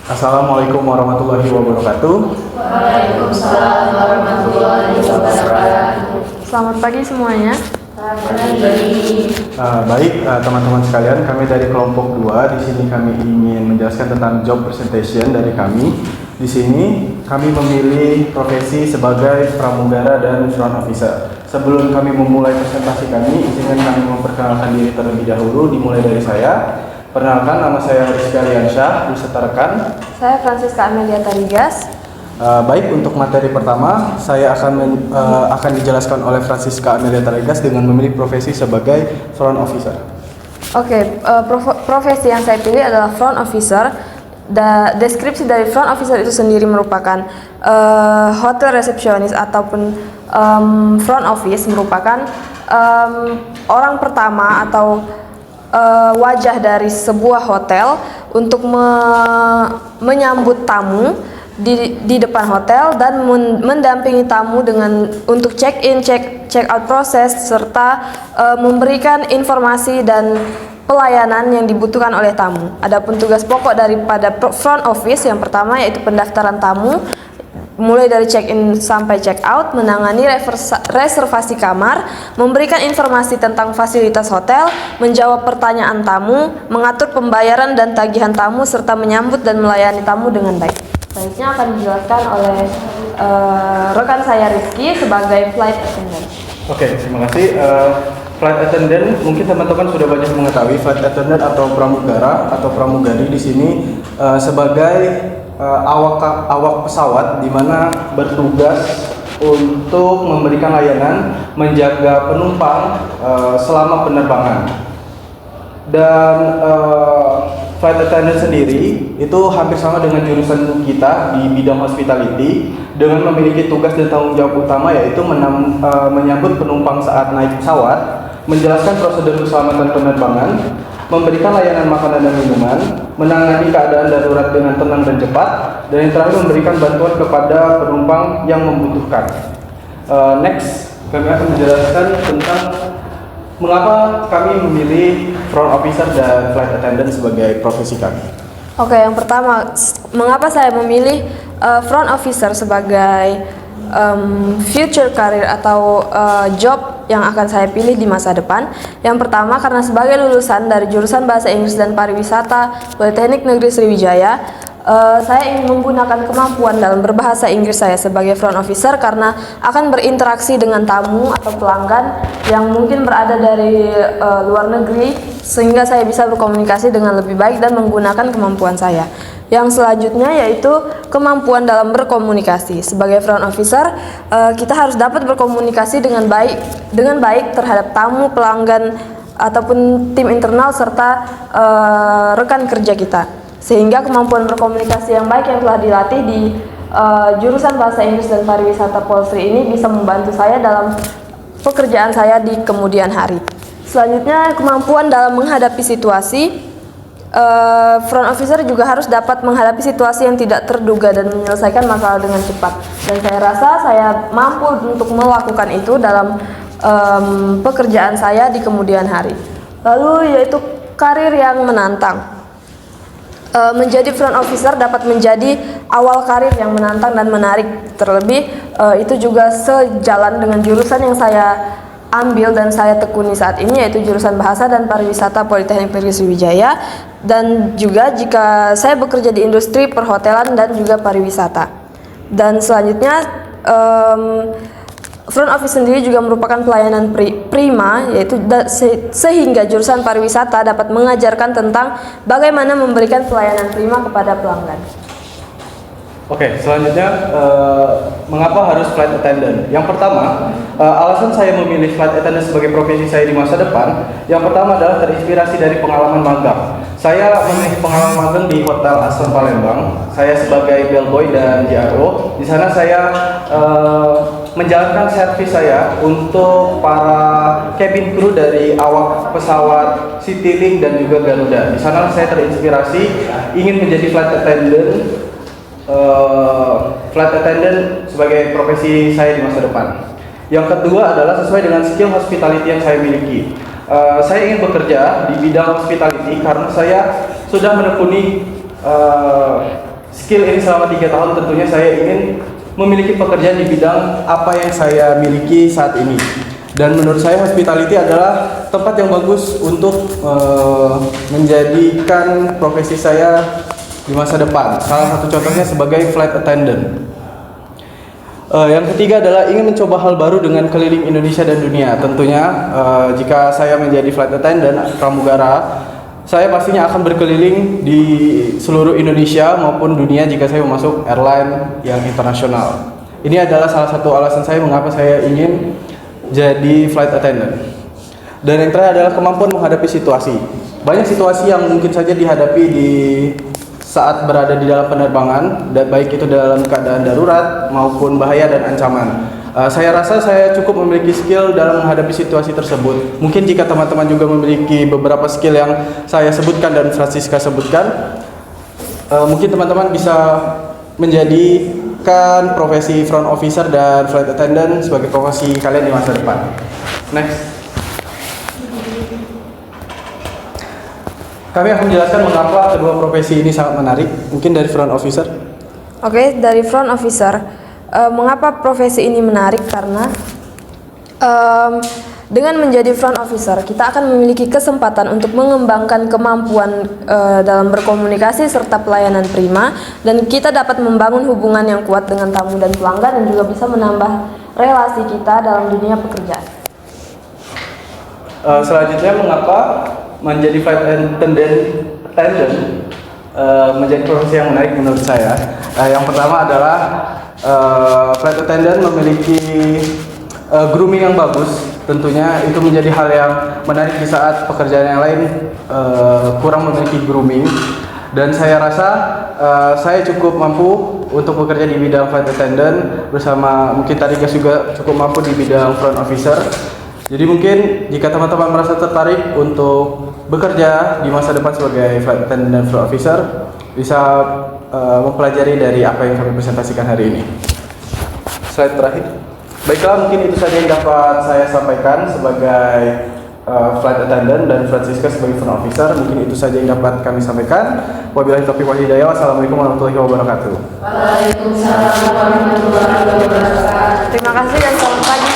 Assalamualaikum warahmatullahi wabarakatuh. Waalaikumsalam warahmatullahi wabarakatuh. Selamat pagi semuanya. Baik, teman-teman sekalian, kami dari kelompok 2. Di sini kami ingin menjelaskan tentang job presentation dari kami. Di sini kami memilih profesi sebagai pramugara dan front officer. Sebelum kami memulai presentasi kami, izinkan kami memperkenalkan diri terlebih dahulu, dimulai dari saya. Perkenalkan, nama saya Rizky Aliansyah, beserta rekan. Saya Francisca Amelia Tarigas. Baik, untuk materi pertama saya akan dijelaskan oleh Francisca Amelia Tarigas dengan memilih profesi sebagai front officer. Oke, profesi yang saya pilih adalah front officer. Deskripsi dari front officer itu sendiri merupakan hotel resepsionis ataupun front office merupakan orang pertama atau wajah dari sebuah hotel untuk menyambut tamu di depan hotel dan mendampingi tamu untuk check in, check out proses serta memberikan informasi dan pelayanan yang dibutuhkan oleh tamu. Adapun tugas pokok daripada front office yang pertama yaitu pendaftaran tamu, mulai dari check-in sampai check-out, menangani reservasi kamar, memberikan informasi tentang fasilitas hotel, menjawab pertanyaan tamu, mengatur pembayaran dan tagihan tamu, serta menyambut dan melayani tamu dengan baik. Selanjutnya akan dijelaskan oleh rekan saya Rizky sebagai flight attendant. Oke, terima kasih. Flight attendant, mungkin teman-teman sudah banyak mengetahui flight attendant atau pramugara atau pramugari di sini sebagai awak pesawat di mana bertugas untuk memberikan layanan menjaga penumpang selama penerbangan. Dan flight attendant sendiri itu hampir sama dengan jurusan kita di bidang hospitality dengan memiliki tugas dan tanggung jawab utama yaitu menyambut penumpang saat naik pesawat, menjelaskan prosedur keselamatan penerbangan, memberikan layanan makanan dan minuman, menangani keadaan darurat dengan tenang dan cepat, dan yang terakhir memberikan bantuan kepada penumpang yang membutuhkan. Next, kami akan menjelaskan tentang mengapa kami memilih front officer dan flight attendant sebagai profesi kami. Oke, yang pertama, mengapa saya memilih front officer sebagai future career atau job yang akan saya pilih di masa depan. Yang pertama, karena sebagai lulusan dari jurusan Bahasa Inggris dan Pariwisata Politeknik Negeri Sriwijaya, saya ingin menggunakan kemampuan dalam berbahasa Inggris saya sebagai front officer karena akan berinteraksi dengan tamu atau pelanggan yang mungkin berada dari luar negeri, sehingga saya bisa berkomunikasi dengan lebih baik dan menggunakan kemampuan saya. Yang selanjutnya yaitu kemampuan dalam berkomunikasi. Sebagai front officer, kita harus dapat berkomunikasi dengan baik terhadap tamu, pelanggan ataupun tim internal serta rekan kerja kita. Sehingga kemampuan berkomunikasi yang baik yang telah dilatih di jurusan Bahasa Inggris dan Pariwisata Polsri ini bisa membantu saya dalam pekerjaan saya di kemudian hari. Selanjutnya, kemampuan dalam menghadapi situasi. Front officer juga harus dapat menghadapi situasi yang tidak terduga dan menyelesaikan masalah dengan cepat. Dan saya rasa saya mampu untuk melakukan itu dalam pekerjaan saya di kemudian hari. Lalu yaitu karir yang menantang. Menjadi front officer dapat menjadi awal karir yang menantang dan menarik. Terlebih itu juga sejalan dengan jurusan yang saya ambil dan saya tekuni saat ini, yaitu jurusan Bahasa dan Pariwisata Politeknik Negeri Sriwijaya, dan juga jika saya bekerja di industri perhotelan dan juga pariwisata. Dan selanjutnya front office sendiri juga merupakan pelayanan prima, yaitu sehingga jurusan pariwisata dapat mengajarkan tentang bagaimana memberikan pelayanan prima kepada pelanggan. Oke, selanjutnya mengapa harus flight attendant? Yang pertama, alasan saya memilih flight attendant sebagai profesi saya di masa depan. Yang pertama adalah terinspirasi dari pengalaman magang. Saya memiliki pengalaman magang di Hotel Aston Palembang. Saya sebagai bellboy dan JRO. Di sana saya menjalankan servis saya untuk para cabin crew dari awak pesawat Citylink dan juga Garuda. Di sana saya terinspirasi ingin menjadi flight attendant sebagai profesi saya di masa depan. Yang kedua adalah sesuai dengan skill hospitality yang saya miliki. Saya ingin bekerja di bidang hospitality karena saya sudah menekuni skill ini selama 3 tahun, tentunya saya ingin memiliki pekerjaan di bidang apa yang saya miliki saat ini. Dan menurut saya hospitality adalah tempat yang bagus untuk menjadikan profesi saya di masa depan. Salah satu contohnya sebagai flight attendant. Yang ketiga adalah ingin mencoba hal baru dengan keliling Indonesia dan dunia. Tentunya jika saya menjadi flight attendant pramugara, saya pastinya akan berkeliling di seluruh Indonesia maupun dunia jika saya masuk airline yang internasional. Ini adalah salah satu alasan saya mengapa saya ingin jadi flight attendant. Dan yang terakhir adalah kemampuan menghadapi situasi. Banyak situasi yang mungkin saja dihadapi di saat berada di dalam penerbangan, baik itu dalam keadaan darurat maupun bahaya dan ancaman. Saya rasa saya cukup memiliki skill dalam menghadapi situasi tersebut. Mungkin jika teman-teman juga memiliki beberapa skill yang saya sebutkan dan Francisca sebutkan, mungkin teman-teman bisa menjadikan profesi front officer dan flight attendant sebagai profesi kalian di masa depan. Next. Kami akan menjelaskan mengapa kedua profesi ini sangat menarik. Mungkin dari front officer. Oke, dari front officer, mengapa profesi ini menarik? Karena dengan menjadi front officer, kita akan memiliki kesempatan untuk mengembangkan kemampuan dalam berkomunikasi serta pelayanan prima, dan kita dapat membangun hubungan yang kuat dengan tamu dan pelanggan, dan juga bisa menambah relasi kita dalam dunia pekerjaan. Selanjutnya, mengapa menjadi flight attendant menjadi profesi yang menarik menurut saya? Yang pertama adalah flight attendant memiliki grooming yang bagus. Tentunya itu menjadi hal yang menarik di saat pekerjaan yang lain kurang memiliki grooming. Dan saya rasa saya cukup mampu untuk bekerja di bidang flight attendant bersama mungkin tadi guys juga cukup mampu di bidang front officer. Jadi mungkin jika teman-teman merasa tertarik untuk bekerja di masa depan sebagai flight attendant dan front officer, bisa mempelajari dari apa yang kami presentasikan hari ini. Slide terakhir. Baiklah, mungkin itu saja yang dapat saya sampaikan sebagai flight attendant dan Francisca sebagai front officer. Mungkin itu saja yang dapat kami sampaikan. Wabillahi taufiq wal hidayah. Wassalamualaikum warahmatullahi wabarakatuh. Waalaikumsalam warahmatullahi wabarakatuh. Terima kasih dan selamat pagi.